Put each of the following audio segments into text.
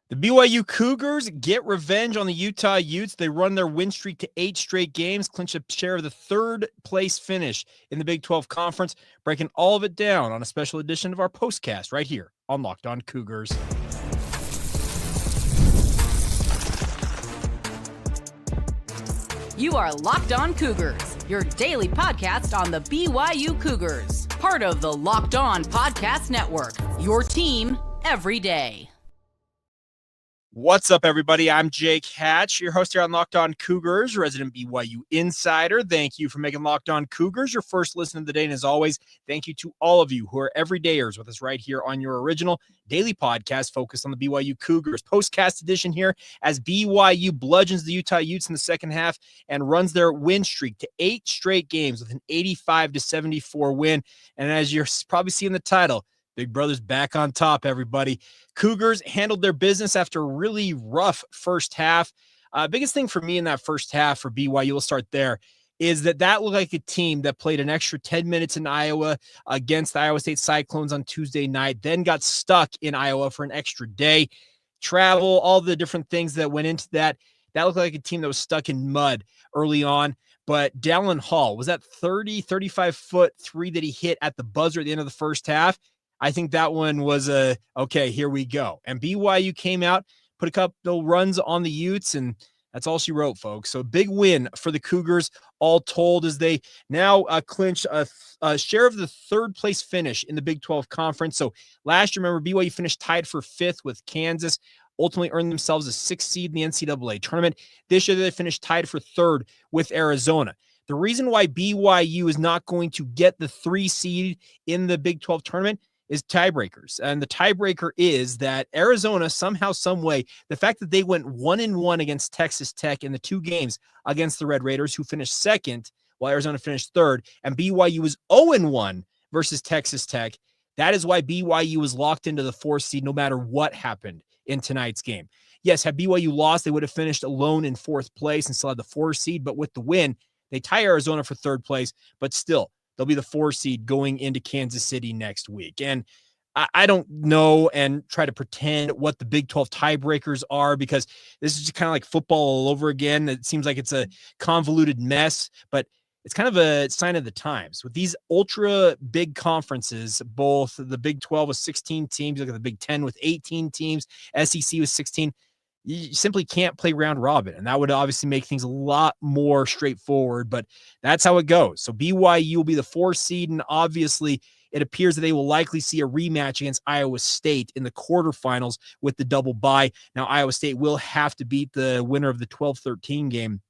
The BYU Cougars get revenge on the Utah Utes. They run their win streak to 8 straight games, clinch a share of the third place finish in the Big 12 Conference, breaking all of it down on a special edition of our postcast right here on Locked On Cougars. You are Locked On Cougars, your daily podcast on the BYU Cougars, part of the Locked On Podcast Network, your team every day. What's up, everybody? I'm Jake Hatch, your host here on Locked On Cougars, resident BYU insider. Thank you for making Locked On Cougars your first listen of the day. And as always, thank you to all of you who are everydayers with us right here on your original daily podcast focused on the BYU Cougars. Postcast edition here as BYU bludgeons the Utah Utes in the second half and runs their win streak to 8 straight games with an 85-74 win. And as you're probably seeing the title, Big Brother's back on top, everybody. Cougars handled their business after a really rough first half. Biggest thing for me in that first half for BYU, we'll start there, is that looked like a team that played an extra 10 minutes in Iowa against the Iowa State Cyclones on Tuesday night, then got stuck in Iowa for an extra day. Travel, all the different things that went into that. That looked like a team that was stuck in mud early on. But Dallin Hall, was that 35-foot three that he hit at the buzzer at the end of the first half? I think that one was okay, here we go. And BYU came out, put a couple runs on the Utes, and that's all she wrote, folks. So big win for the Cougars, all told, as they now clinch a share of the third place finish in the Big 12 Conference. So last year, remember, BYU finished tied for 5th with Kansas, ultimately earned themselves a 6th seed in the NCAA tournament. This year, they finished tied for 3rd with Arizona. The reason why BYU is not going to get the 3 seed in the Big 12 tournament is tiebreakers. And the tiebreaker is that Arizona, somehow, some way, the fact that they went 1-1 against Texas Tech in the 2 games against the Red Raiders, who finished 2nd, while Arizona finished 3rd, and BYU was 0-1 versus Texas Tech. That is why BYU was locked into the 4th seed no matter what happened in tonight's game. Yes, had BYU lost, they would have finished alone in 4th place and still had the 4th seed, but with the win, they tie Arizona for 3rd place, but still, they'll be the 4 seed going into Kansas City next week. And I don't know and try to pretend what the Big 12 tiebreakers are, because this is just kind of like football all over again. It seems like it's a convoluted mess, but it's kind of a sign of the times. With these ultra big conferences, both the Big 12 with 16 teams, you look at the Big 10 with 18 teams, SEC with 16, you simply can't play round robin. And that would obviously make things a lot more straightforward, but that's how it goes. So BYU will be the 4th seed, and obviously it appears that they will likely see a rematch against Iowa State in the quarterfinals with the double bye. Now, Iowa State will have to beat the winner of the 12-13 game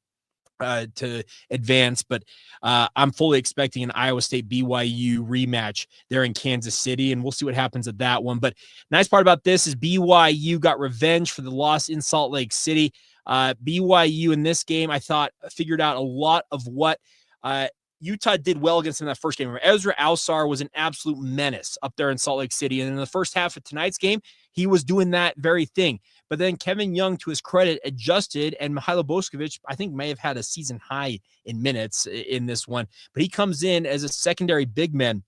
to advance, but I'm fully expecting an Iowa State BYU rematch there in Kansas City, and we'll see what happens at that one. But nice part about this is BYU got revenge for the loss in Salt Lake City. BYU in this game, I thought, figured out a lot of what Utah did well against them in that first game. Remember, Ezra Alsar was an absolute menace up there in Salt Lake City, and in the first half of tonight's game, he was doing that very thing. But then Kevin Young, to his credit, adjusted, and Mihailo Boskovic, I think, may have had a season high in minutes in this one. But he comes in as a secondary big man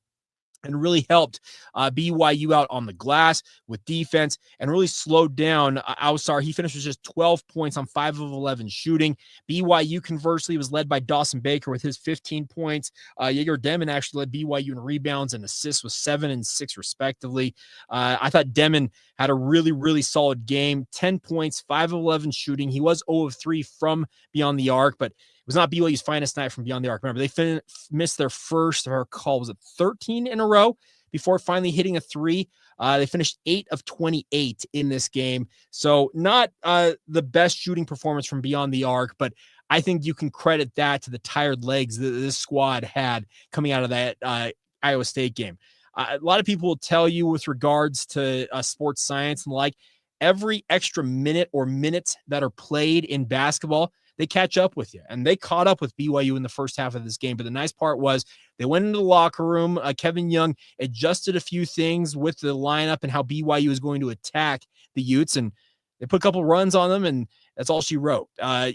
and really helped BYU out on the glass with defense and really slowed down Alsar. He finished with just 12 points on 5 of 11 shooting. BYU, conversely, was led by Dawson Baker with his 15 points. Jaeger Demon actually led BYU in rebounds and assists with 7 and 6, respectively. I thought Demon had a really, really solid game. 10 points, 5 of 11 shooting. He was 0 of 3 from beyond the arc, but it was not BYU's finest night from beyond the arc. Remember, they missed their first, if I recall, was it 13 in a row before finally hitting a 3. They finished 8 of 28 in this game. So not the best shooting performance from beyond the arc, but I think you can credit that to the tired legs that this squad had coming out of that Iowa State game. A lot of people will tell you with regards to sports science and like, every extra minute or minutes that are played in basketball, they catch up with you. And they caught up with BYU in the first half of this game. But the nice part was they went into the locker room. Kevin Young adjusted a few things with the lineup and how BYU is going to attack the Utes. And they put a couple runs on them, and that's all she wrote.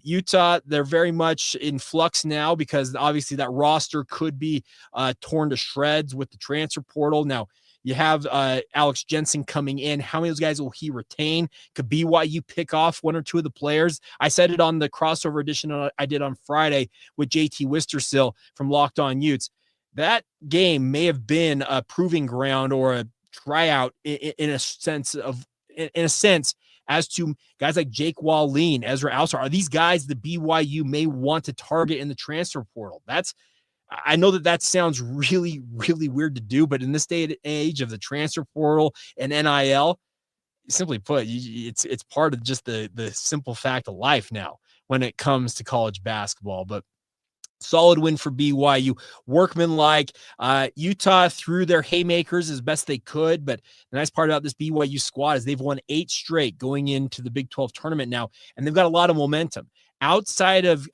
Utah, they're very much in flux now because obviously that roster could be torn to shreds with the transfer portal. Now, You have Alex Jensen coming in. How many of those guys will he retain? Could BYU pick off one or two of the players? I said it on the crossover edition I did on Friday with JT Wistersill from Locked On Utes. That game may have been a proving ground or a tryout in a sense as to guys like Jake Wallin, Ezra Alsar. Are these guys the BYU may want to target in the transfer portal? I know that sounds really, really weird to do, but in this day and age of the transfer portal and NIL, simply put, it's part of just the simple fact of life now when it comes to college basketball. But solid win for BYU. Workmanlike. Utah threw their haymakers as best they could, but the nice part about this BYU squad is they've won 8 straight going into the Big 12 tournament now, and they've got a lot of momentum. Outside of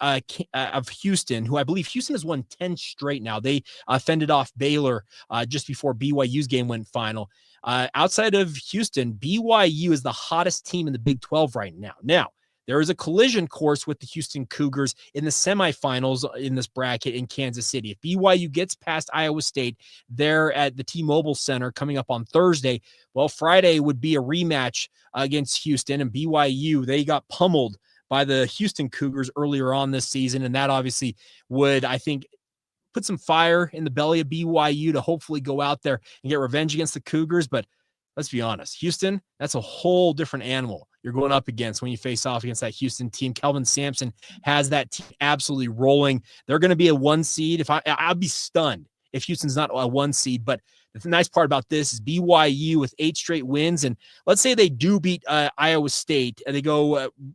Houston, who I believe Houston has won 10 straight now. They fended off Baylor just before BYU's game went final. Outside of Houston, BYU is the hottest team in the Big 12 right now. Now, there is a collision course with the Houston Cougars in the semifinals in this bracket in Kansas City. If BYU gets past Iowa State there at the T-Mobile Center coming up on Thursday, well, Friday would be a rematch against Houston, and BYU, they got pummeled by the Houston Cougars earlier on this season, and that obviously would, I think, put some fire in the belly of BYU to hopefully go out there and get revenge against the Cougars. But let's be honest, Houston, that's a whole different animal you're going up against when you face off against that Houston team. Kelvin Sampson has that team absolutely rolling. They're going to be a 1 seed. I'd be stunned if Houston's not a 1 seed, but the nice part about this is BYU with 8 straight wins, and let's say they do beat Iowa State, and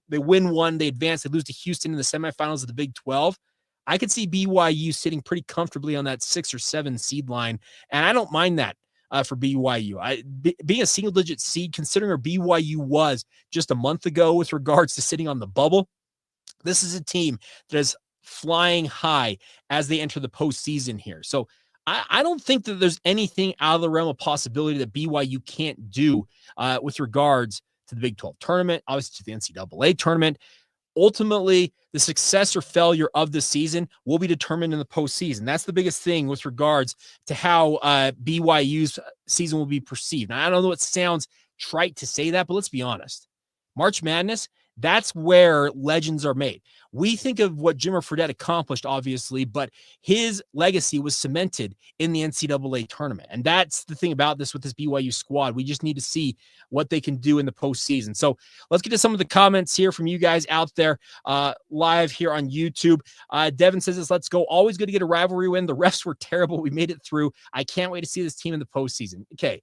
they win one, they advance, they lose to Houston in the semifinals of the Big 12. I could see BYU sitting pretty comfortably on that 6 or 7 seed line, and I don't mind that for BYU. Being a single-digit seed, considering where BYU was just a month ago with regards to sitting on the bubble, this is a team that is flying high as they enter the postseason here. So I don't think that there's anything out of the realm of possibility that BYU can't do with regards to the Big 12 tournament, obviously to the NCAA tournament. Ultimately, the success or failure of the season will be determined in the postseason. That's the biggest thing with regards to how BYU's season will be perceived. Now, I don't know, it sounds trite to say that, but let's be honest. March Madness, that's where legends are made. We think of what Jimmer Fredette accomplished, obviously, but his legacy was cemented in the NCAA tournament. And that's the thing about this with this BYU squad. We just need to see what they can do in the postseason. So let's get to some of the comments here from you guys out there live here on YouTube. Devin says this, let's go. Always good to get a rivalry win. The refs were terrible. We made it through. I can't wait to see this team in the postseason. Okay,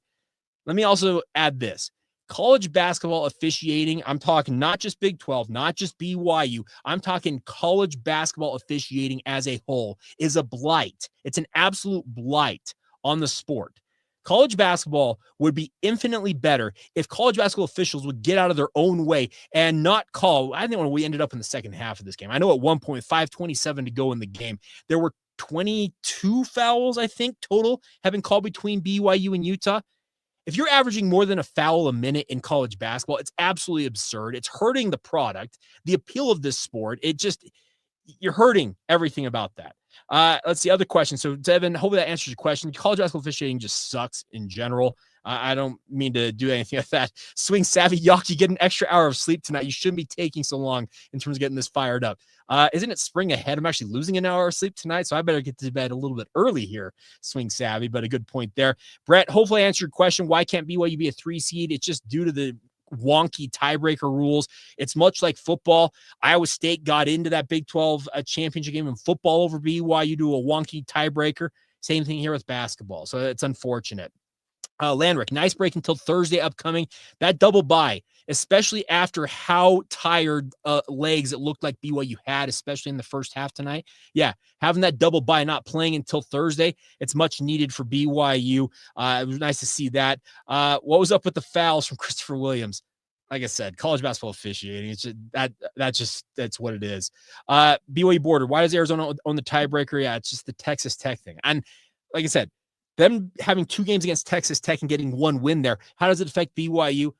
let me also add this. College basketball officiating, I'm talking not just Big 12, not just BYU, I'm talking college basketball officiating as a whole is a blight. It's an absolute blight on the sport. College basketball would be infinitely better if college basketball officials would get out of their own way and not call. I think when we ended up in the second half of this game, I know at one point, 5:27 to go in the game, there were 22 fouls, I think, total have been called between BYU and Utah. If you're averaging more than a foul a minute in college basketball, it's absolutely absurd. It's hurting the product, the appeal of this sport. You're hurting everything about that. Let's see, other questions. So, Devin, hopefully that answers your question. College basketball officiating just sucks in general. I don't mean to do anything like that. Swing savvy, Yuck, you get an extra hour of sleep tonight. You shouldn't be taking so long in terms of getting this fired up. Isn't it spring ahead? I'm actually losing an hour of sleep tonight, so I better get to bed a little bit early here, Swing savvy, but a good point there. Brett, hopefully I answered your question. Why can't BYU be a 3 seed? It's just due to the wonky tiebreaker rules. It's much like football. Iowa State got into that Big 12 championship game in football over BYU to a wonky tiebreaker. Same thing here with basketball, so it's unfortunate. Landrick, nice break until Thursday upcoming. That double bye, especially after how tired legs it looked like BYU had, especially in the first half tonight. Yeah, having that double bye, not playing until Thursday, it's much needed for BYU. It was nice to see that. What was up with the fouls from Christopher Williams? Like I said, college basketball officiating, it's just, that's what it is. BYU border, why does Arizona own the tiebreaker? Yeah, it's just the Texas Tech thing. And like I said, them having 2 games against Texas Tech and getting 1 win there, how does it affect BYU?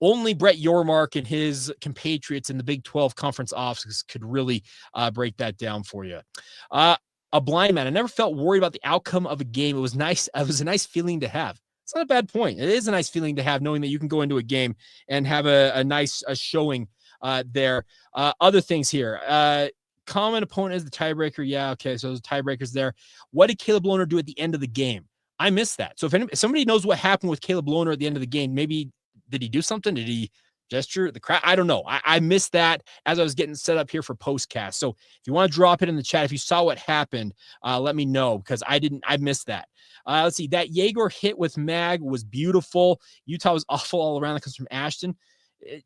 Only Brett Yormark and his compatriots in the Big 12 conference offices could really break that down for you. A blind man, I never felt worried about the outcome of a game. It was nice. It was a nice feeling to have. it's not a bad point. It is a nice feeling to have, knowing that you can go into a game and have a nice showing there. Other things here. Common opponent is the tiebreaker. Yeah, okay, so there's tiebreakers there. What did Caleb Lohner do at the end of the game? I missed that. So if somebody knows what happened with Caleb Lohner at the end of the game, maybe did he do something? Did he gesture the crowd? I don't know. I missed that as I was getting set up here for postcast. So if you want to drop it in the chat, if you saw what happened, let me know, because I missed that. Let's see. That Jaeger hit with Mag was beautiful. Utah was awful all around. That comes from Ashton.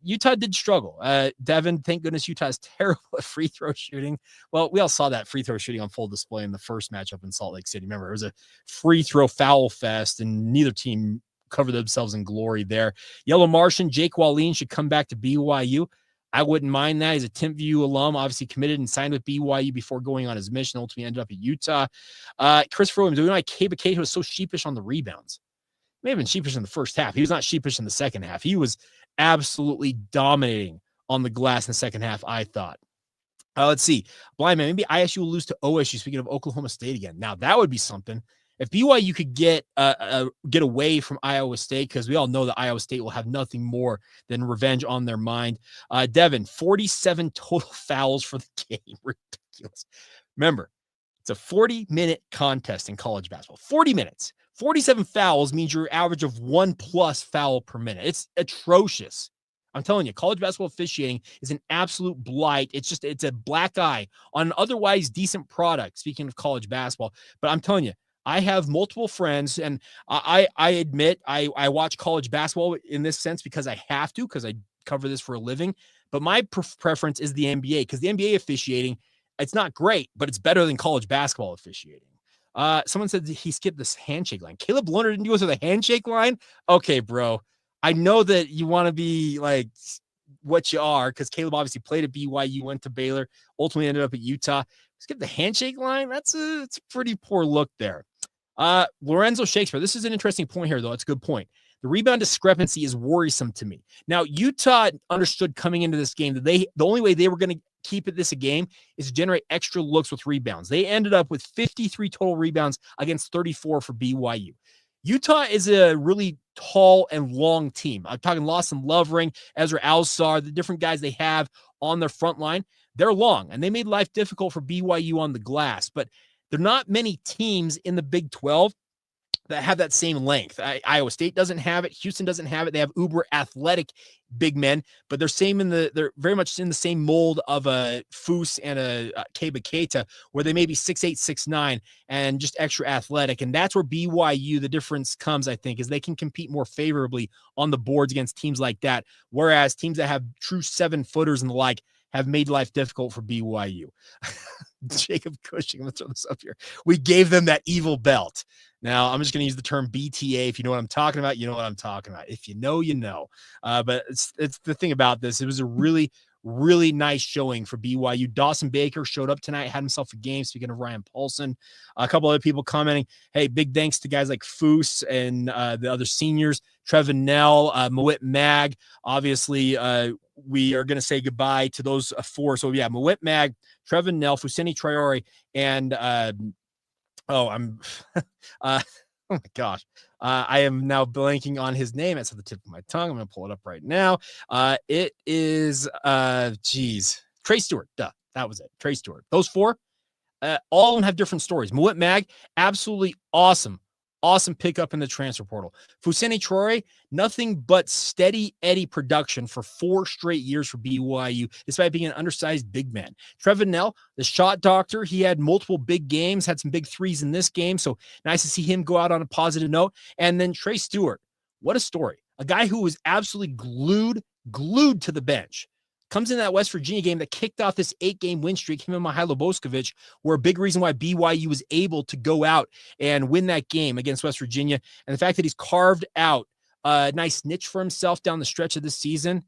Utah did struggle. Devin, thank goodness Utah is terrible at free throw shooting. Well, we all saw that free throw shooting on full display in the first matchup in Salt Lake City. Remember, it was a free throw foul fest, and neither team covered themselves in glory there. Yellow Martian, Jake Wallin should come back to BYU. I wouldn't mind that. He's a Timpview alum, obviously committed and signed with BYU before going on his mission. Ultimately ended up at Utah. Christopher Williams, do we know why Kaba Keita was so sheepish on the rebounds? May have been sheepish in the first half. He was not sheepish in the second half. He was absolutely dominating on the glass in the second half, I thought. Let's see. Blind man, maybe ISU will lose to OSU. Speaking of Oklahoma State again. Now, that would be something. If BYU could get away from Iowa State, because we all know that Iowa State will have nothing more than revenge on their mind. Devin, 47 total fouls for the game. Ridiculous. Remember, it's a 40-minute contest in college basketball. 40 minutes. 47 fouls means your average of 1+ foul per minute. It's atrocious. I'm telling you, college basketball officiating is an absolute blight. It's a black eye on an otherwise decent product, speaking of college basketball. But I'm telling you, I have multiple friends, and I admit I watch college basketball in this sense because I have to, because I cover this for a living. But my preference is the NBA, because the NBA officiating, it's not great, but it's better than college basketball officiating. Someone said he skipped this handshake line. Caleb Lohner didn't go to the handshake line? Okay, bro. I know that you want to be like what you are, because Caleb obviously played at BYU, went to Baylor, ultimately ended up at Utah. Skip the handshake line? It's a pretty poor look there. Lorenzo Shakespeare. This is an interesting point here, though. It's a good point. The rebound discrepancy is worrisome to me. Now, Utah understood coming into this game that the only way they were going to keep this a game is to generate extra looks with rebounds. They ended up with 53 total rebounds against 34 for BYU. Utah is a really tall and long team. I'm talking Lawson Lovering, Ezra Alsar, the different guys they have on their front line. They're long, and they made life difficult for BYU on the glass. But there are not many teams in the Big 12 that have that same length. Iowa State doesn't have it. Houston doesn't have it. They have uber athletic big men, but they're very much in the same mold of a Foose and a Kaba Keita, where they may be 6'8", 6'9", and just extra athletic. And that's where BYU, the difference comes, I think, is they can compete more favorably on the boards against teams like that, whereas teams that have true 7-footers and the like have made life difficult for BYU. Jacob Cushing, let's throw this up here. We gave them that evil belt. Now, I'm just going to use the term BTA. If you know what I'm talking about, you know what I'm talking about. If you know, you know. But it's the thing about this. It was a really, really nice showing for BYU. Dawson Baker showed up tonight, had himself a game. Speaking of Ryan Paulson, a couple other people commenting, hey, big thanks to guys like Foose and the other seniors, Trevin Nell, Mawit Mag. Obviously, we are going to say goodbye to those four. So, yeah, Mawit Mag, Trevin Nell, Fuseni Traore, and oh my gosh. I am now blanking on his name. It's at the tip of my tongue. I'm going to pull it up right now. It is, Trey Stewart. Duh, that was it. Trey Stewart. Those four, all of them have different stories. Mawit Mag, absolutely awesome pickup in the transfer portal. Fuseni Traore, nothing but steady Eddie production for 4 straight years for BYU, despite being an undersized big man. Trevin Nell, the shot doctor, he had multiple big games, had some big threes in this game, so nice to see him go out on a positive note. And then Trey Stewart, what a story. A guy who was absolutely glued to the bench. Comes in that West Virginia game that kicked off this 8-game win streak, him and Mihailo Boskovic were a big reason why BYU was able to go out and win that game against West Virginia. And the fact that he's carved out a nice niche for himself down the stretch of this season,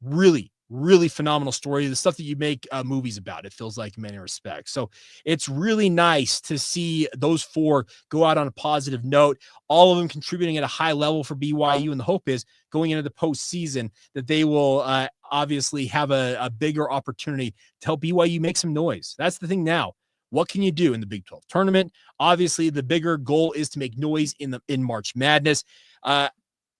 really, really phenomenal story. The stuff that you make movies about, it feels like, in many respects. So it's really nice to see those four go out on a positive note, all of them contributing at a high level for BYU. And the hope is going into the postseason that they will obviously have a bigger opportunity to help BYU make some noise. That's the thing now. What can you do in the Big 12 tournament? Obviously, the bigger goal is to make noise in March Madness.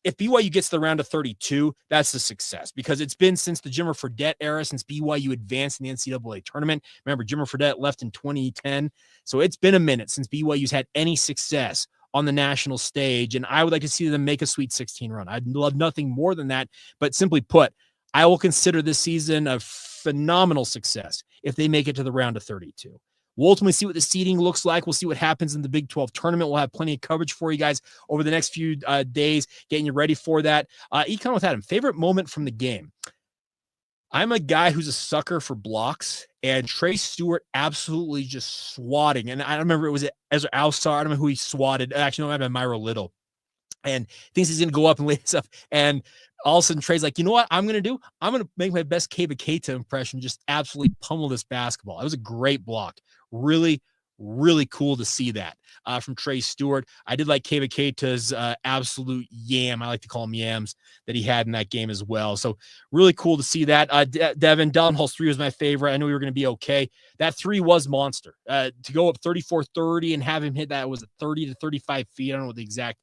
If BYU gets to the round of 32, that's a success because it's been since the Jimmer Fredette era since BYU advanced in the NCAA tournament. Remember, Jimmer Fredette left in 2010. So it's been a minute since BYU's had any success on the national stage, and I would like to see them make a Sweet 16 run. I'd love nothing more than that, but simply put, I will consider this season a phenomenal success if they make it to the round of 32. We'll ultimately see what the seeding looks like. We'll see what happens in the Big 12 tournament. We'll have plenty of coverage for you guys over the next few days, getting you ready for that. Econ with Adam, favorite moment from the game. I'm a guy who's a sucker for blocks, and Trey Stewart absolutely just swatting. And I don't remember, it was Ezra Alstar. I don't know who he swatted. Actually, no, I had Myra Little. And thinks he's going to go up and lay this up. And all of a sudden, Trey's like, you know what I'm going to do? I'm going to make my best Keba Keita impression, just absolutely pummel this basketball. It was a great block. Really, really cool to see that from Trey Stewart. I did like Keba Keita's absolute yam. I like to call him yams that he had in that game as well. So really cool to see that. Devin, Dallin Hall's 3 was my favorite. I knew we were going to be okay. That 3 was monster. To go up 34-30 and have him hit that was 30 to 35 feet. I don't know what the exact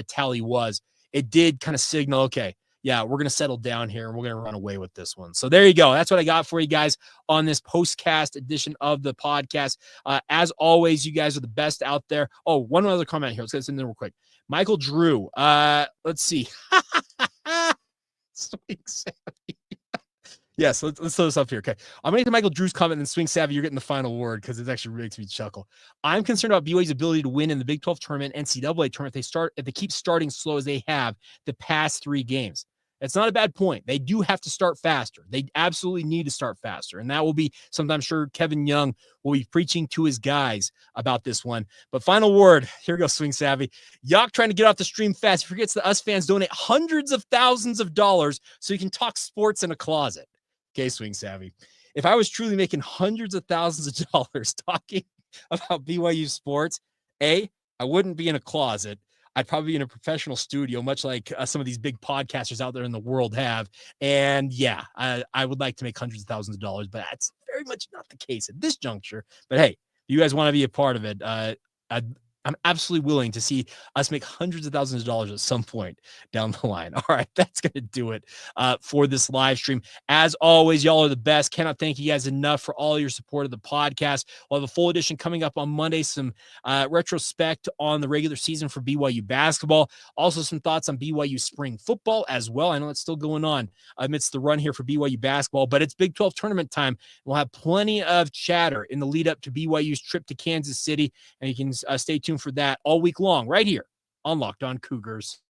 tally was. It did kind of signal, okay, yeah, we're going to settle down here and we're going to run away with this one. So there you go. That's what I got for you guys on this postcast edition of the podcast. As always, you guys are the best out there. Oh, one other comment here. Let's get this in there real quick. Michael Drew. Let's see. Swing Savvy. Yes, let's throw this up here. Okay. I'm going to get to Michael Drew's comment, and then Swing Savvy, you're getting the final word because it actually makes me chuckle. I'm concerned about BYU's ability to win in the Big 12 tournament, NCAA tournament. If they keep starting slow as they have the past 3 games. That's not a bad point. They do have to start faster. They absolutely need to start faster. And that will be something I'm sure Kevin Young will be preaching to his guys about this one. But final word, here goes Swing Savvy. Yock trying to get off the stream fast. He forgets that us fans donate hundreds of thousands of dollars so you can talk sports in a closet. Okay, Swing Savvy. If I was truly making hundreds of thousands of dollars talking about BYU sports, I wouldn't be in a closet. I'd probably be in a professional studio, much like some of these big podcasters out there in the world have. And yeah, I would like to make hundreds of thousands of dollars, but that's very much not the case at this juncture. But hey, if you guys want to be a part of it, I'm absolutely willing to see us make hundreds of thousands of dollars at some point down the line. All right, that's going to do it for this live stream. As always, y'all are the best. Cannot thank you guys enough for all your support of the podcast. We'll have a full edition coming up on Monday, some retrospect on the regular season for BYU basketball. Also, some thoughts on BYU spring football as well. I know it's still going on amidst the run here for BYU basketball, but it's Big 12 tournament time. We'll have plenty of chatter in the lead up to BYU's trip to Kansas City, and you can stay tuned for that all week long right here on Locked On Cougars.